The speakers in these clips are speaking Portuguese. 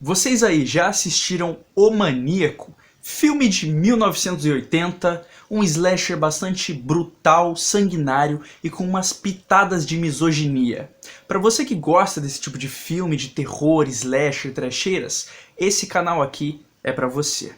Vocês aí já assistiram O Maníaco? Filme de 1980, um slasher bastante brutal, sanguinário e com umas pitadas de misoginia. Para você que gosta desse tipo de filme de terror, slasher, trecheiras, esse canal aqui é para você.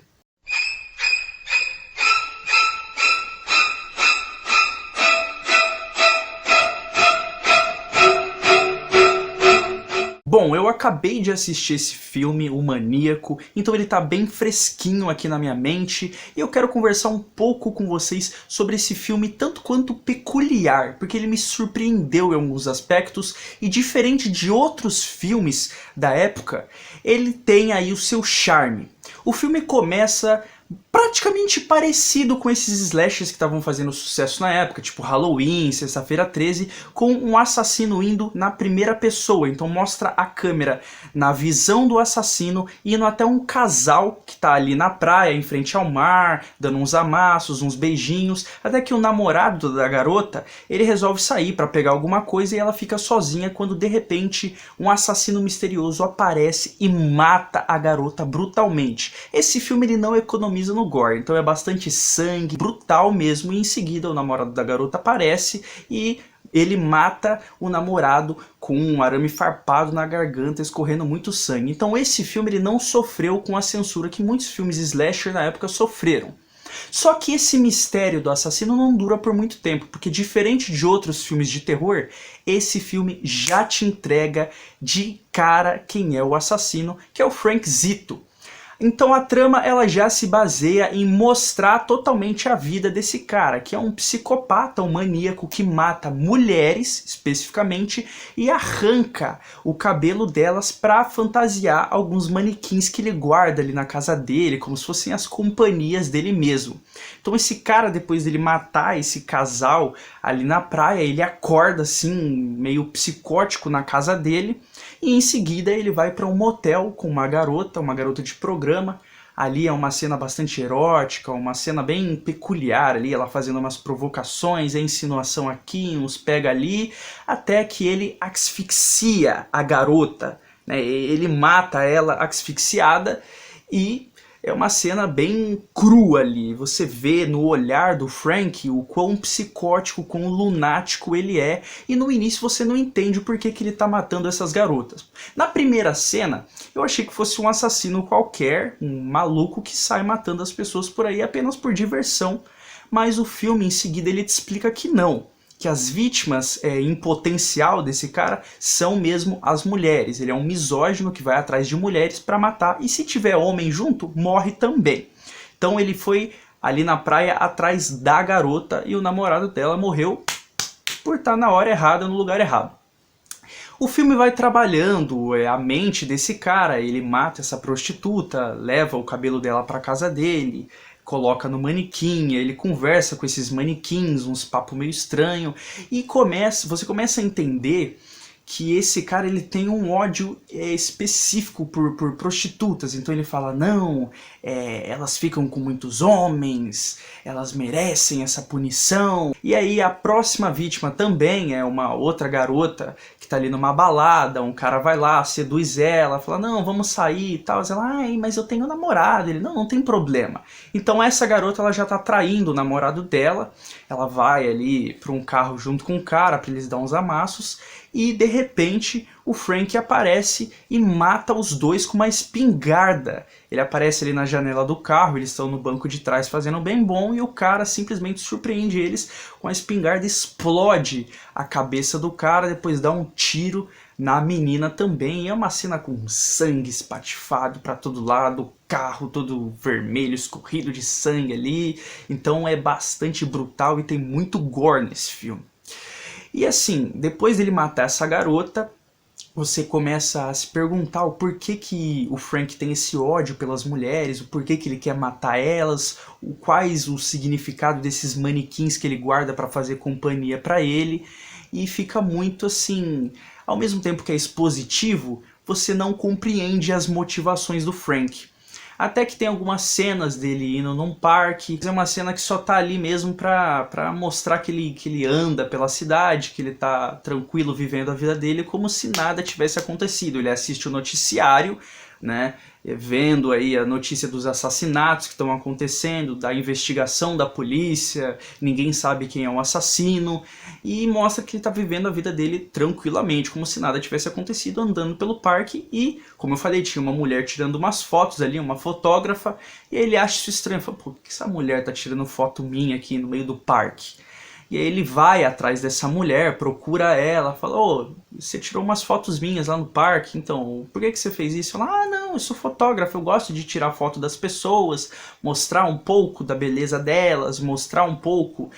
Bom, eu acabei de assistir esse filme, O Maníaco, então ele tá bem fresquinho aqui na minha mente e eu quero conversar um pouco com vocês sobre esse filme tanto quanto peculiar, porque ele me surpreendeu em alguns aspectos e diferente de outros filmes da época, ele tem aí o seu charme. O filme começa praticamente parecido com esses slashers que estavam fazendo sucesso na época, tipo Halloween, Sexta-feira 13, com um assassino indo na primeira pessoa. Então mostra a câmera na visão do assassino, indo até um casal que tá ali na praia, em frente ao mar, dando uns amassos, uns beijinhos, até que o namorado da garota, ele resolve sair para pegar alguma coisa e ela fica sozinha quando de repente um assassino misterioso aparece e mata a garota brutalmente. Esse filme ele não economiza no gore, então é bastante sangue, brutal mesmo, e em seguida o namorado da garota aparece e ele mata o namorado com um arame farpado na garganta, escorrendo muito sangue. Então esse filme ele não sofreu com a censura que muitos filmes slasher na época sofreram. Só que esse mistério do assassino não dura por muito tempo, porque diferente de outros filmes de terror, esse filme já te entrega de cara quem é o assassino, que é o Frank Zito. Então a trama ela já se baseia em mostrar totalmente a vida desse cara, que é um psicopata, um maníaco que mata mulheres, especificamente, e arranca o cabelo delas para fantasiar alguns manequins que ele guarda ali na casa dele, como se fossem as companhias dele mesmo. Então esse cara, depois dele matar esse casal ali na praia, ele acorda assim, meio psicótico na casa dele, e em seguida ele vai para um motel com uma garota de programa. Ali é uma cena bastante erótica, uma cena bem peculiar ali, ela fazendo umas provocações, a insinuação aqui, uns pega ali, até que ele asfixia a garota, né? Ele mata ela asfixiada e é uma cena bem crua ali. Você vê no olhar do Frank o quão psicótico, quão lunático ele é. E no início você não entende o porquê que ele tá matando essas garotas. Na primeira cena, eu achei que fosse um assassino qualquer, um maluco que sai matando as pessoas por aí apenas por diversão. Mas o filme em seguida ele te explica que não. Que as vítimas em potencial desse cara são mesmo as mulheres. Ele é um misógino que vai atrás de mulheres para matar, e se tiver homem junto, morre também. Então ele foi ali na praia atrás da garota e o namorado dela morreu por estar na hora errada, no lugar errado. O filme vai trabalhando a mente desse cara, ele mata essa prostituta, leva o cabelo dela para casa dele, coloca no manequim, ele conversa com esses manequins, uns papos meio estranho, e você começa a entender que esse cara ele tem um ódio específico por prostitutas. Então ele fala, não, elas ficam com muitos homens, elas merecem essa punição. E aí a próxima vítima também é uma outra garota que tá ali numa balada, um cara vai lá, seduz ela, fala, não, vamos sair e tal. Ela, ai, mas eu tenho namorado. Ele, não tem problema. Então essa garota ela já tá traindo o namorado dela, ela vai ali para um carro junto com o cara para eles dar uns amassos, e de repente o Frank aparece e mata os dois com uma espingarda. Ele aparece ali na janela do carro, eles estão no banco de trás fazendo bem bom, e o cara simplesmente surpreende eles com a espingarda, explode a cabeça do cara, depois dá um tiro na menina também. E é uma cena com sangue espatifado para todo lado, o carro todo vermelho, escorrido de sangue ali. Então é bastante brutal e tem muito gore nesse filme. E assim, depois dele matar essa garota, você começa a se perguntar o porquê que o Frank tem esse ódio pelas mulheres, o porquê que ele quer matar elas, quais o significado desses manequins que ele guarda para fazer companhia para ele. E fica muito assim, ao mesmo tempo que é expositivo, você não compreende as motivações do Frank. Até que tem algumas cenas dele indo num parque. É uma cena que só tá ali mesmo pra mostrar que ele anda pela cidade, que ele tá tranquilo vivendo a vida dele, como se nada tivesse acontecido. Ele assiste o noticiário né? Vendo aí a notícia dos assassinatos que estão acontecendo, da investigação da polícia, ninguém sabe quem é o assassino, e mostra que ele está vivendo a vida dele tranquilamente, como se nada tivesse acontecido, andando pelo parque, e, como eu falei, tinha uma mulher tirando umas fotos ali, uma fotógrafa, e ele acha isso estranho, fala, pô, por que essa mulher tá tirando foto minha aqui no meio do parque? E aí ele vai atrás dessa mulher, procura ela, fala, ô, você tirou umas fotos minhas lá no parque, então, por que você fez isso? Ela, ah, não, eu sou fotógrafo, eu gosto de tirar foto das pessoas, mostrar um pouco da beleza delas, mostrar um pouco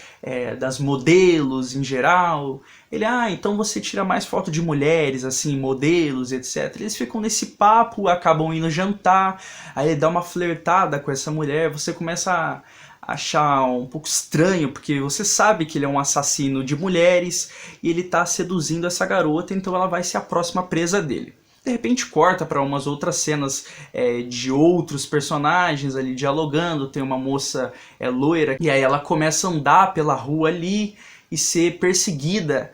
das modelos em geral. Ele, ah, então você tira mais foto de mulheres, assim, modelos, etc. Eles ficam nesse papo, acabam indo jantar, aí ele dá uma flertada com essa mulher, você começa a achar um pouco estranho, porque você sabe que ele é um assassino de mulheres e ele tá seduzindo essa garota, então ela vai ser a próxima presa dele. De repente corta para umas outras cenas de outros personagens ali dialogando, tem uma moça loira, e aí ela começa a andar pela rua ali e ser perseguida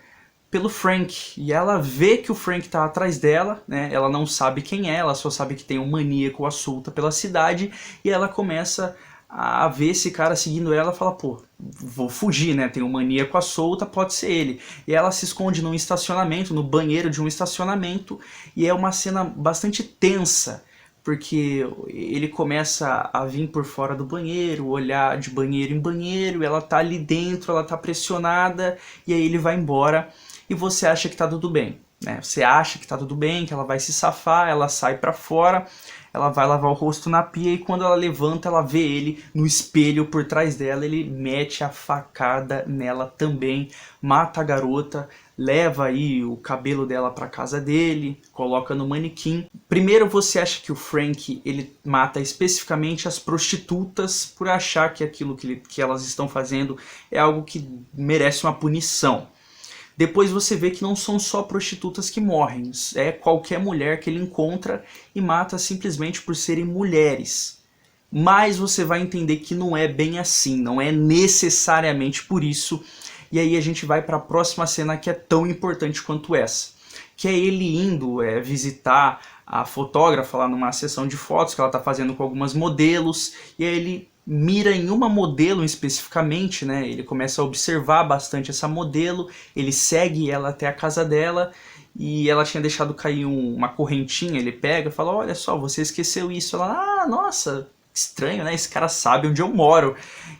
pelo Frank, e ela vê que o Frank tá atrás dela, né? Ela não sabe quem é, ela só sabe que tem um maníaco à solta pela cidade, e ela começa a ver esse cara seguindo ela, fala, pô, vou fugir, né? Tem um maníaco à solta, pode ser ele. E ela se esconde num estacionamento, no banheiro de um estacionamento, e é uma cena bastante tensa, porque ele começa a vir por fora do banheiro, olhar de banheiro em banheiro, ela tá ali dentro, ela tá pressionada, e aí ele vai embora, e você acha que tá tudo bem, né? Você acha que tá tudo bem, que ela vai se safar, ela sai pra fora, ela vai lavar o rosto na pia e quando ela levanta, ela vê ele no espelho por trás dela, ele mete a facada nela também, mata a garota, leva aí o cabelo dela para casa dele, coloca no manequim. Primeiro você acha que o Frank ele mata especificamente as prostitutas por achar que aquilo que elas estão fazendo é algo que merece uma punição. Depois você vê que não são só prostitutas que morrem, é qualquer mulher que ele encontra e mata simplesmente por serem mulheres. Mas você vai entender que não é bem assim, não é necessariamente por isso. E aí a gente vai para a próxima cena que é tão importante quanto essa, que é ele indo visitar a fotógrafa lá numa sessão de fotos que ela está fazendo com algumas modelos, e aí ele mira em uma modelo especificamente, né? Ele começa a observar bastante essa modelo, ele segue ela até a casa dela e ela tinha deixado cair uma correntinha, ele pega e fala, olha só, você esqueceu isso. Ela, ah, nossa, estranho, né? Esse cara sabe onde eu moro.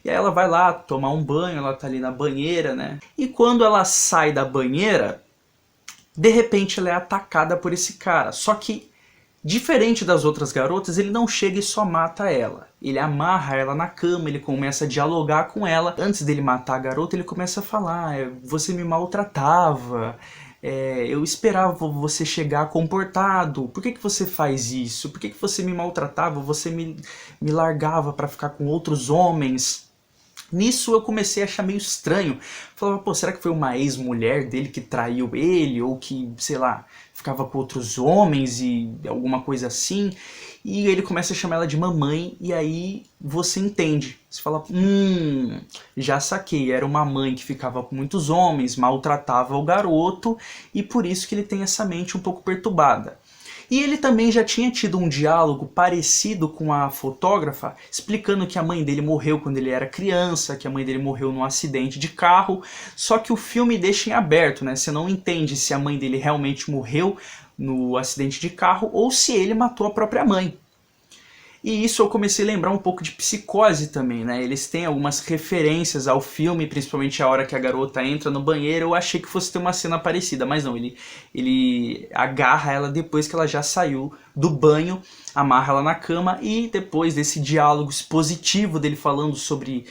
E aí ela vai lá tomar um banho, ela tá ali na banheira, né? E quando ela sai da banheira, de repente ela é atacada por esse cara, só que diferente das outras garotas, ele não chega e só mata ela. Ele amarra ela na cama, ele começa a dialogar com ela. Antes dele matar a garota, ele começa a falar, você me maltratava, eu esperava você chegar comportado, por que você faz isso? Por que você me maltratava? Você me largava para ficar com outros homens? Nisso eu comecei a achar meio estranho. Falava, pô, será que foi uma ex-mulher dele que traiu ele? Ou que, sei lá, ficava com outros homens e alguma coisa assim? E ele começa a chamar ela de mamãe e aí você entende. Você fala, já saquei, era uma mãe que ficava com muitos homens, maltratava o garoto e por isso que ele tem essa mente um pouco perturbada. E ele também já tinha tido um diálogo parecido com a fotógrafa, explicando que a mãe dele morreu quando ele era criança, que a mãe dele morreu num acidente de carro, só que o filme deixa em aberto, né? Você não entende se a mãe dele realmente morreu no acidente de carro ou se ele matou a própria mãe. E isso eu comecei a lembrar um pouco de Psicose também, né? Eles têm algumas referências ao filme, principalmente a hora que a garota entra no banheiro. Eu achei que fosse ter uma cena parecida, mas não, ele agarra ela depois que ela já saiu do banho, amarra ela na cama e depois desse diálogo expositivo dele falando sobre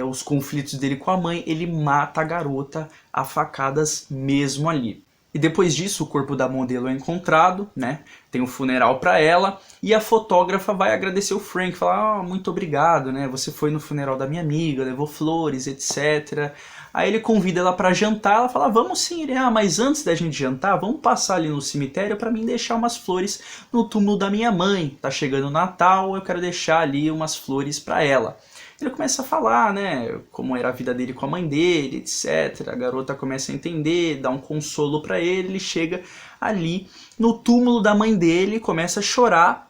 os conflitos dele com a mãe, ele mata a garota a facadas mesmo ali. E depois disso o corpo da modelo é encontrado, né? Tem um funeral para ela e a fotógrafa vai agradecer o Frank, falar, muito obrigado, né? Você foi no funeral da minha amiga, levou flores, etc. Aí ele convida ela para jantar, ela fala, vamos sim. Ele, mas antes da gente jantar, vamos passar ali no cemitério para mim deixar umas flores no túmulo da minha mãe. Tá chegando o Natal, eu quero deixar ali umas flores para ela. Ele começa a falar, né, como era a vida dele com a mãe dele, etc. A garota começa a entender, dá um consolo pra ele, ele chega ali no túmulo da mãe dele, começa a chorar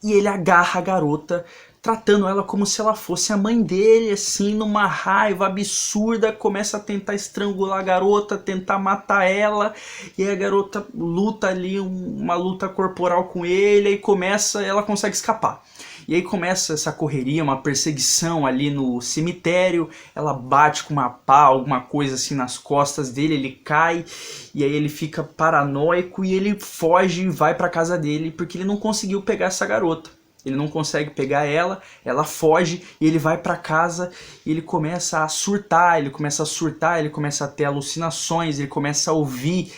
e ele agarra a garota, tratando ela como se ela fosse a mãe dele, assim, numa raiva absurda, começa a tentar estrangular a garota, tentar matar ela, e aí a garota luta ali, uma luta corporal com ele, e ela consegue escapar. E aí começa essa correria, uma perseguição ali no cemitério, ela bate com uma pá, alguma coisa assim nas costas dele, ele cai, e aí ele fica paranoico e ele foge e vai pra casa dele, porque ele não conseguiu pegar essa garota. Ele não consegue pegar ela foge e ele vai pra casa e ele começa a surtar, ele começa a ter alucinações, ele começa a ouvir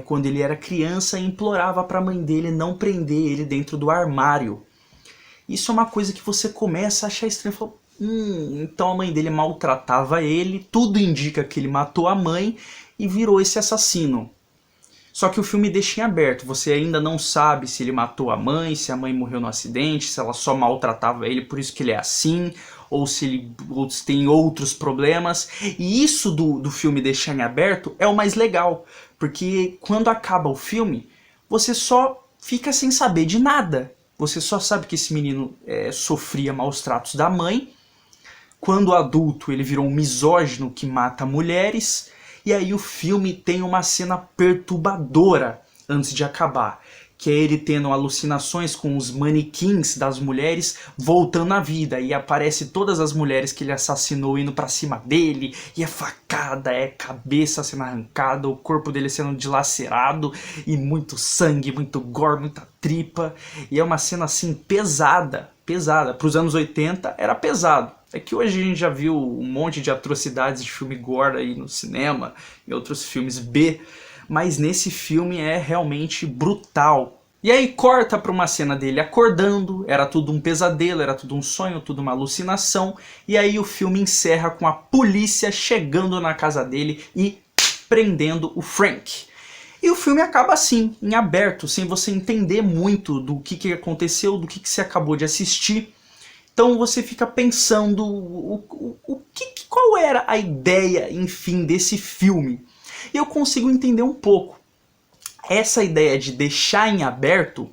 quando ele era criança e implorava pra mãe dele não prender ele dentro do armário. Isso é uma coisa que você começa a achar estranho. Fala, então a mãe dele maltratava ele, tudo indica que ele matou a mãe e virou esse assassino. Só que o filme deixa em aberto, você ainda não sabe se ele matou a mãe, se a mãe morreu no acidente, se ela só maltratava ele, por isso que ele é assim, ou se ele tem outros problemas. E isso do filme deixar em aberto é o mais legal, porque quando acaba o filme, você só fica sem saber de nada. Você só sabe que esse menino sofria maus tratos da mãe. Quando adulto, ele virou um misógino que mata mulheres. E aí o filme tem uma cena perturbadora antes de acabar, que é ele tendo alucinações com os manequins das mulheres voltando à vida, e aparece todas as mulheres que ele assassinou indo pra cima dele, e é facada, é cabeça sendo arrancada, o corpo dele sendo dilacerado, e muito sangue, muito gore, muita tripa, e é uma cena assim pesada, para os anos 80 era pesado. É que hoje a gente já viu um monte de atrocidades de filme gore aí no cinema, e outros filmes B, mas nesse filme é realmente brutal. E aí corta para uma cena dele acordando, era tudo um pesadelo, era tudo um sonho, tudo uma alucinação, e aí o filme encerra com a polícia chegando na casa dele e prendendo o Frank. E o filme acaba assim, em aberto, sem você entender muito do que aconteceu, do que você acabou de assistir. Então você fica pensando qual era a ideia, enfim, desse filme. E eu consigo entender um pouco. Essa ideia de deixar em aberto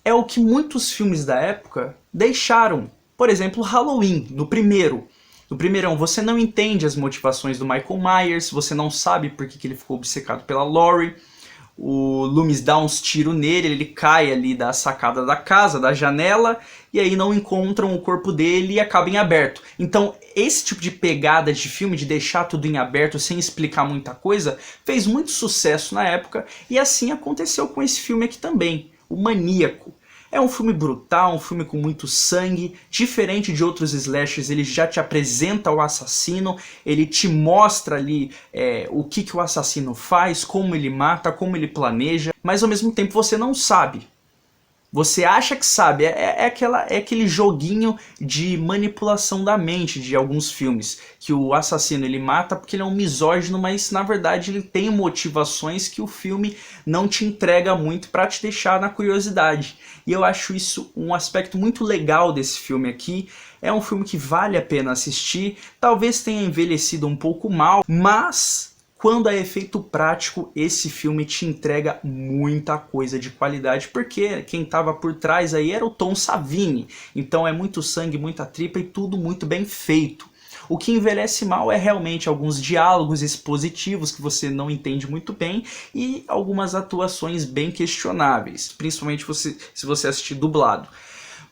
é o que muitos filmes da época deixaram. Por exemplo, Halloween, no primeiro. No primeirão, você não entende as motivações do Michael Myers, você não sabe por que ele ficou obcecado pela Laurie. O Loomis dá uns tiros nele, ele cai ali da sacada da casa, da janela, e aí não encontram o corpo dele e acaba em aberto. Então esse tipo de pegada de filme, de deixar tudo em aberto sem explicar muita coisa, fez muito sucesso na época, e assim aconteceu com esse filme aqui também, O Maníaco. É um filme brutal, um filme com muito sangue, diferente de outros slashers, ele já te apresenta o assassino, ele te mostra ali o que o assassino faz, como ele mata, como ele planeja, mas ao mesmo tempo você não sabe. Você acha que sabe, é aquele joguinho de manipulação da mente de alguns filmes, que o assassino ele mata porque ele é um misógino, mas na verdade ele tem motivações que o filme não te entrega muito para te deixar na curiosidade. E eu acho isso um aspecto muito legal desse filme aqui. É um filme que vale a pena assistir, talvez tenha envelhecido um pouco mal, mas quando é efeito prático, esse filme te entrega muita coisa de qualidade, porque quem estava por trás aí era o Tom Savini. Então é muito sangue, muita tripa e tudo muito bem feito. O que envelhece mal é realmente alguns diálogos expositivos que você não entende muito bem e algumas atuações bem questionáveis, principalmente se você assistir dublado.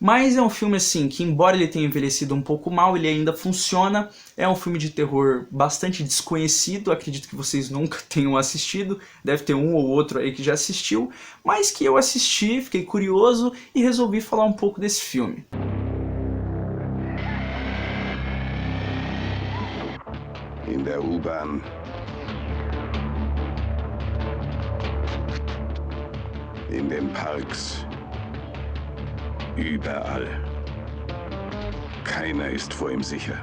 Mas é um filme assim que, embora ele tenha envelhecido um pouco mal, ele ainda funciona. É um filme de terror bastante desconhecido, acredito que vocês nunca tenham assistido, deve ter um ou outro aí que já assistiu, mas que eu assisti, fiquei curioso e resolvi falar um pouco desse filme. In der U-Bahn. In den Parks. Überall. Keiner ist vor ihm sicher.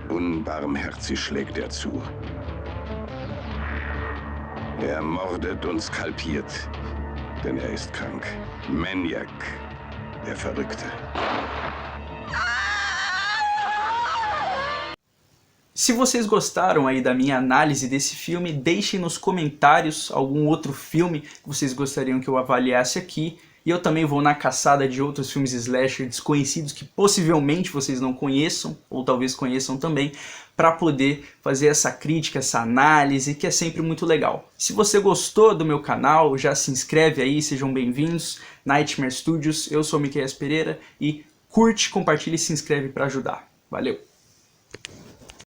Unbarmherzig schlägt er zu. Er mordet und skalpiert, denn er ist krank. Maniac, der Verrückte. Se vocês gostaram aí da minha análise desse filme, deixem nos comentários algum outro filme que vocês gostariam que eu avaliasse aqui. E eu também vou na caçada de outros filmes slasher desconhecidos que possivelmente vocês não conheçam, ou talvez conheçam também, para poder fazer essa crítica, essa análise, que é sempre muito legal. Se você gostou do meu canal, já se inscreve aí, sejam bem-vindos. Nightmare Studios, eu sou o Miqueias Pereira e curte, compartilha e se inscreve para ajudar. Valeu!